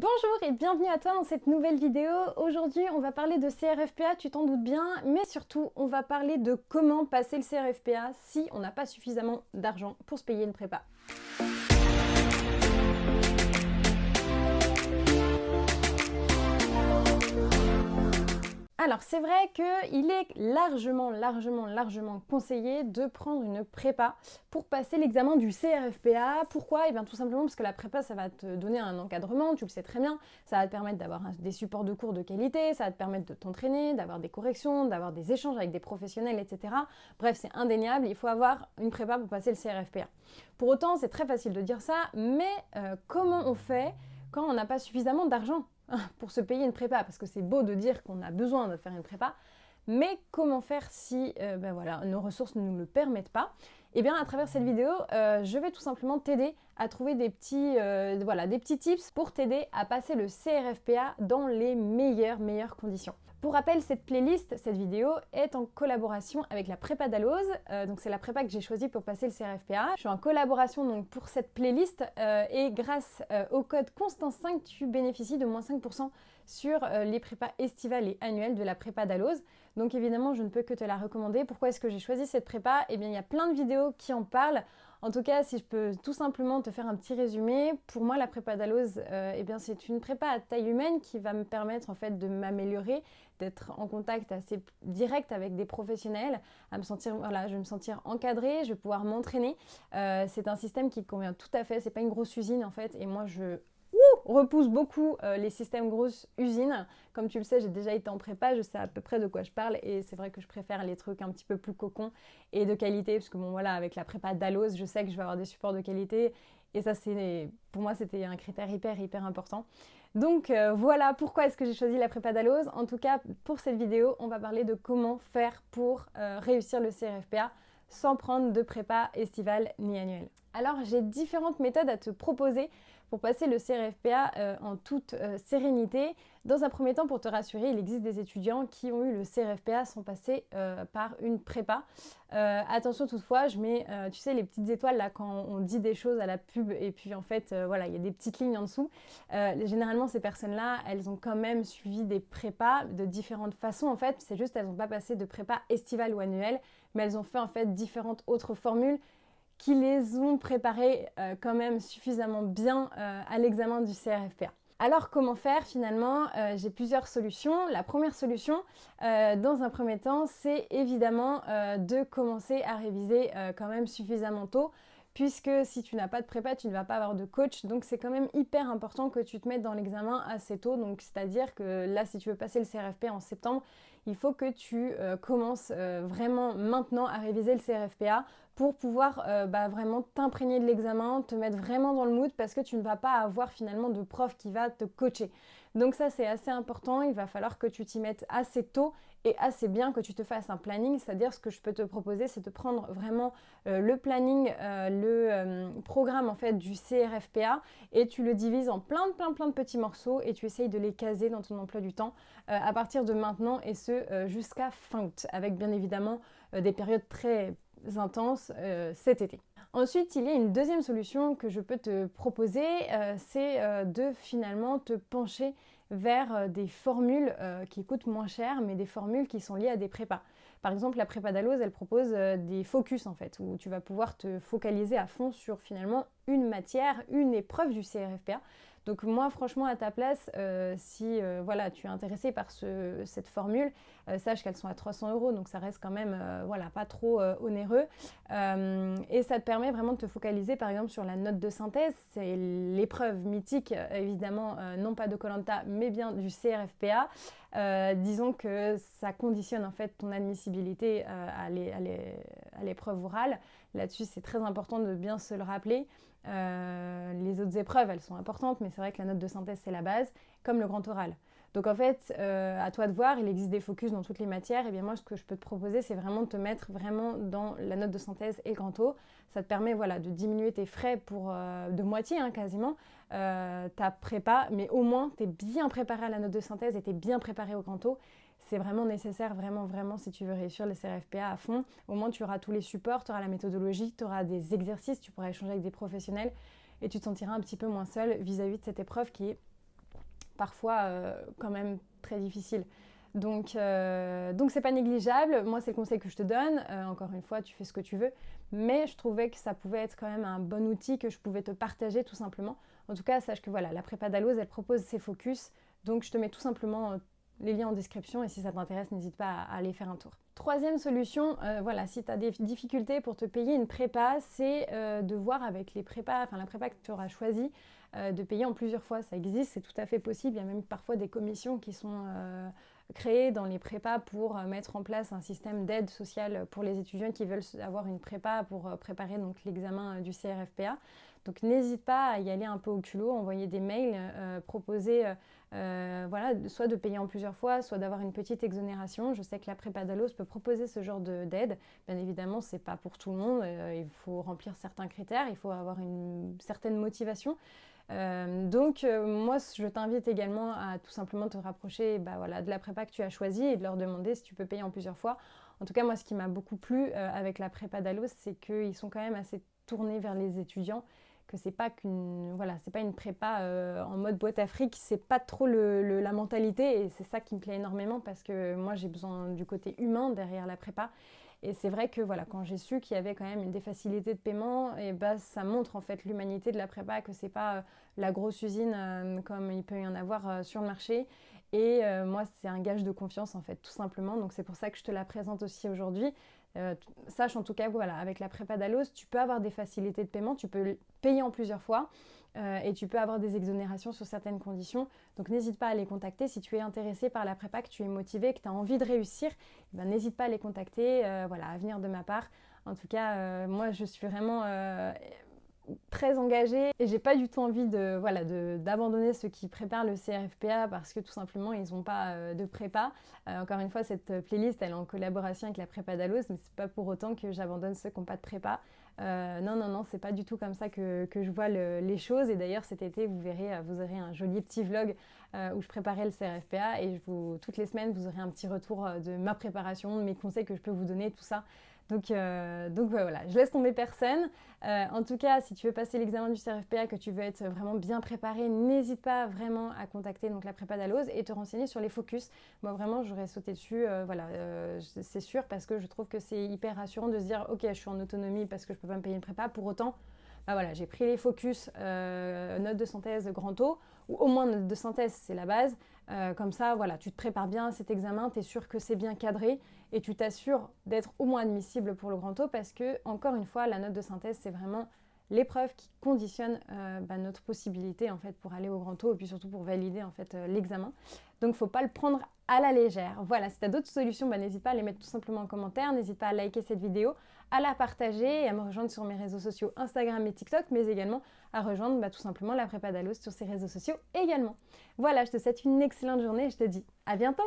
Bonjour et bienvenue à toi dans cette nouvelle vidéo. Aujourd'hui, on va parler de CRFPA, tu t'en doutes bien, mais surtout, on va parler de comment passer le CRFPA si on n'a pas suffisamment d'argent pour se payer une prépa. Alors c'est vrai qu'il est largement conseillé de prendre une prépa pour passer l'examen du CRFPA. Pourquoi? Eh bien tout simplement parce que la prépa ça va te donner un encadrement, tu le sais très bien, ça va te permettre d'avoir des supports de cours de qualité, ça va te permettre de t'entraîner, d'avoir des corrections, d'avoir des échanges avec des professionnels, etc. Bref, c'est indéniable, il faut avoir une prépa pour passer le CRFPA. Pour autant, c'est très facile de dire ça, mais comment on fait quand on n'a pas suffisamment d'argent pour se payer une prépa, parce que c'est beau de dire qu'on a besoin de faire une prépa, mais comment faire si nos ressources ne nous le permettent pas? Eh bien, à travers cette vidéo, je vais tout simplement t'aider à trouver des petits tips pour t'aider à passer le CRFPA dans les meilleures conditions. Pour rappel, cette playlist, cette vidéo, est en collaboration avec la prépa Dalloz. Donc c'est la prépa que j'ai choisie pour passer le CRFPA. Je suis en collaboration donc pour cette playlist et grâce au code Constance5, tu bénéficies de moins 5% sur les prépas estivales et annuelles de la prépa Dalloz. Donc évidemment, je ne peux que te la recommander. Pourquoi est-ce que j'ai choisi cette prépa? Eh bien, il y a plein de vidéos qui en parlent. En tout cas, si je peux tout simplement te faire un petit résumé, pour moi, la prépa Dalloz, eh bien, c'est une prépa à taille humaine qui va me permettre en fait de m'améliorer, d'être en contact assez direct avec des professionnels, je vais me sentir encadrée, je vais pouvoir m'entraîner. C'est un système qui convient tout à fait. C'est pas une grosse usine en fait, et moi je repousse beaucoup les systèmes grosses usines. Comme tu le sais, j'ai déjà été en prépa, je sais à peu près de quoi je parle et c'est vrai que je préfère les trucs un petit peu plus cocons et de qualité parce que bon voilà, avec la prépa Dalloz, je sais que je vais avoir des supports de qualité et ça pour moi c'était un critère hyper important. Donc voilà pourquoi est-ce que j'ai choisi la prépa Dalloz. En tout cas, pour cette vidéo, on va parler de comment faire pour réussir le CRFPA sans prendre de prépa estivale ni annuelle. Alors j'ai différentes méthodes à te proposer pour passer le CRFPA en toute sérénité. Dans un premier temps, pour te rassurer, il existe des étudiants qui ont eu le CRFPA sans passer par une prépa. Attention toutefois, je mets, tu sais, les petites étoiles là quand on dit des choses à la pub et puis en fait, voilà, il y a des petites lignes en dessous. Généralement, ces personnes-là, elles ont quand même suivi des prépas de différentes façons en fait. C'est juste, elles n'ont pas passé de prépa estivale ou annuelle, mais elles ont fait en fait différentes autres formules qui les ont préparés quand même suffisamment bien à l'examen du CRFPA. Alors comment faire finalement? J'ai plusieurs solutions. La première solution, dans un premier temps, c'est évidemment de commencer à réviser quand même suffisamment tôt, puisque si tu n'as pas de prépa, tu ne vas pas avoir de coach. Donc c'est quand même hyper important que tu te mettes dans l'examen assez tôt. Donc c'est-à-dire que là, si tu veux passer le CRFPA en septembre, il faut que tu commences vraiment maintenant à réviser le CRFPA pour pouvoir vraiment t'imprégner de l'examen, te mettre vraiment dans le mood parce que tu ne vas pas avoir finalement de prof qui va te coacher. Donc ça c'est assez important, il va falloir que tu t'y mettes assez tôt et assez bien, que tu te fasses un planning, c'est-à-dire ce que je peux te proposer c'est de prendre vraiment le planning, le programme en fait du CRFPA et tu le divises en plein de petits morceaux et tu essayes de les caser dans ton emploi du temps à partir de maintenant et ce jusqu'à fin août avec bien évidemment des périodes très intenses cet été. Ensuite, il y a une deuxième solution que je peux te proposer, c'est de finalement te pencher vers des formules qui coûtent moins cher, mais des formules qui sont liées à des prépas. Par exemple, la prépa Dalloz, elle propose des focus en fait, où tu vas pouvoir te focaliser à fond sur finalement une matière, une épreuve du CRFPA. Donc moi, franchement, à ta place, si tu es intéressé par cette formule, sache qu'elles sont à 300 €, donc ça reste quand même pas trop onéreux. Et ça te permet vraiment de te focaliser, par exemple, sur la note de synthèse. C'est l'épreuve mythique, évidemment, non pas de koh mais bien du CRFPA. Disons que ça conditionne en fait ton admissibilité à l'épreuve orale. Là-dessus, c'est très important de bien se le rappeler. Les autres épreuves, elles sont importantes, mais c'est vrai que la note de synthèse, c'est la base, comme le grand oral. Donc en fait, à toi de voir, il existe des focus dans toutes les matières. Et bien moi, ce que je peux te proposer, c'est vraiment de te mettre vraiment dans la note de synthèse et le grand O. Ça te permet de diminuer tes frais pour de moitié quasiment ta prépa, mais au moins, tu es bien préparé à la note de synthèse et tu es bien préparé au grand O. C'est vraiment nécessaire, vraiment, si tu veux réussir le CRFPA à fond. Au moins, tu auras tous les supports, tu auras la méthodologie, tu auras des exercices, tu pourras échanger avec des professionnels et tu te sentiras un petit peu moins seul vis-à-vis de cette épreuve qui est parfois quand même très difficile. Donc c'est pas négligeable. Moi, c'est le conseil que je te donne. Encore une fois, tu fais ce que tu veux. Mais je trouvais que ça pouvait être quand même un bon outil que je pouvais te partager tout simplement. En tout cas, sache que voilà, la prépa Dalloz, elle propose ses focus. Donc je te mets tout simplement les liens en description et si ça t'intéresse, n'hésite pas à aller faire un tour. Troisième solution, voilà, si tu as des difficultés pour te payer une prépa, c'est de voir avec les prépas, enfin la prépa que tu auras choisie, de payer en plusieurs fois. Ça existe, c'est tout à fait possible. Il y a même parfois des commissions qui sont créées dans les prépas pour mettre en place un système d'aide sociale pour les étudiants qui veulent avoir une prépa pour préparer donc l'examen du CRFPA. Donc n'hésite pas à y aller un peu au culot, envoyer des mails, proposer voilà, soit de payer en plusieurs fois, soit d'avoir une petite exonération. Je sais que la prépa Dalloz peut proposer ce genre d'aide. Bien évidemment, ce n'est pas pour tout le monde. Il faut remplir certains critères, il faut avoir une certaine motivation. Moi, je t'invite également à tout simplement te rapprocher voilà, de la prépa que tu as choisie et de leur demander si tu peux payer en plusieurs fois. En tout cas, moi, ce qui m'a beaucoup plu avec la prépa Dalloz, c'est qu'ils sont quand même assez tournés vers les étudiants, que c'est pas c'est pas une prépa en mode boîte à fric, c'est pas trop la mentalité et c'est ça qui me plaît énormément parce que moi j'ai besoin du côté humain derrière la prépa. Et c'est vrai que voilà, quand j'ai su qu'il y avait quand même des facilités de paiement, et ça montre en fait l'humanité de la prépa, que c'est pas la grosse usine comme il peut y en avoir sur le marché. Et moi, c'est un gage de confiance en fait, tout simplement. Donc c'est pour ça que je te la présente aussi aujourd'hui. Sache en tout cas, voilà, avec la prépa Dalloz, tu peux avoir des facilités de paiement, tu peux payer en plusieurs fois. Et tu peux avoir des exonérations sur certaines conditions. Donc n'hésite pas à les contacter. Si tu es intéressé par la prépa, que tu es motivé, que tu as envie de réussir, n'hésite pas à les contacter, voilà, à venir de ma part. En tout cas, moi je suis vraiment très engagée et j'ai pas du tout envie d'abandonner ceux qui préparent le CRFPA parce que tout simplement ils n'ont pas de prépa. Encore une fois, cette playlist elle est en collaboration avec la prépa Dalloz, mais c'est pas pour autant que j'abandonne ceux qui n'ont pas de prépa. Non, c'est pas du tout comme ça que je vois les choses. Et d'ailleurs, cet été, vous verrez, vous aurez un joli petit vlog où je préparais le CRFPA et toutes les semaines, vous aurez un petit retour de ma préparation, de mes conseils que je peux vous donner, tout ça. Donc voilà, je laisse tomber personne. En tout cas, si tu veux passer l'examen du CRFPA, que tu veux être vraiment bien préparé, n'hésite pas vraiment à contacter donc, la prépa Dalloz et te renseigner sur les focus. Moi vraiment, j'aurais sauté dessus, c'est sûr, parce que je trouve que c'est hyper rassurant de se dire ok, je suis en autonomie parce que je peux pas me payer une prépa. Pour autant, voilà, j'ai pris les focus, notes de synthèse grand O, ou au moins notes de synthèse, c'est la base. Comme ça, voilà, tu te prépares bien à cet examen, tu es sûr que c'est bien cadré et tu t'assures d'être au moins admissible pour le grand O parce que, encore une fois, la note de synthèse, c'est vraiment l'épreuve qui conditionne notre possibilité en fait, pour aller au grand O et puis surtout pour valider en fait, l'examen. Donc, il ne faut pas le prendre à la légère. Voilà, si tu as d'autres solutions, n'hésite pas à les mettre tout simplement en commentaire. N'hésite pas à liker cette vidéo, à la partager et à me rejoindre sur mes réseaux sociaux Instagram et TikTok, mais également à rejoindre tout simplement la prépa Dalloz sur ses réseaux sociaux également. Voilà, je te souhaite une excellente journée et je te dis à bientôt.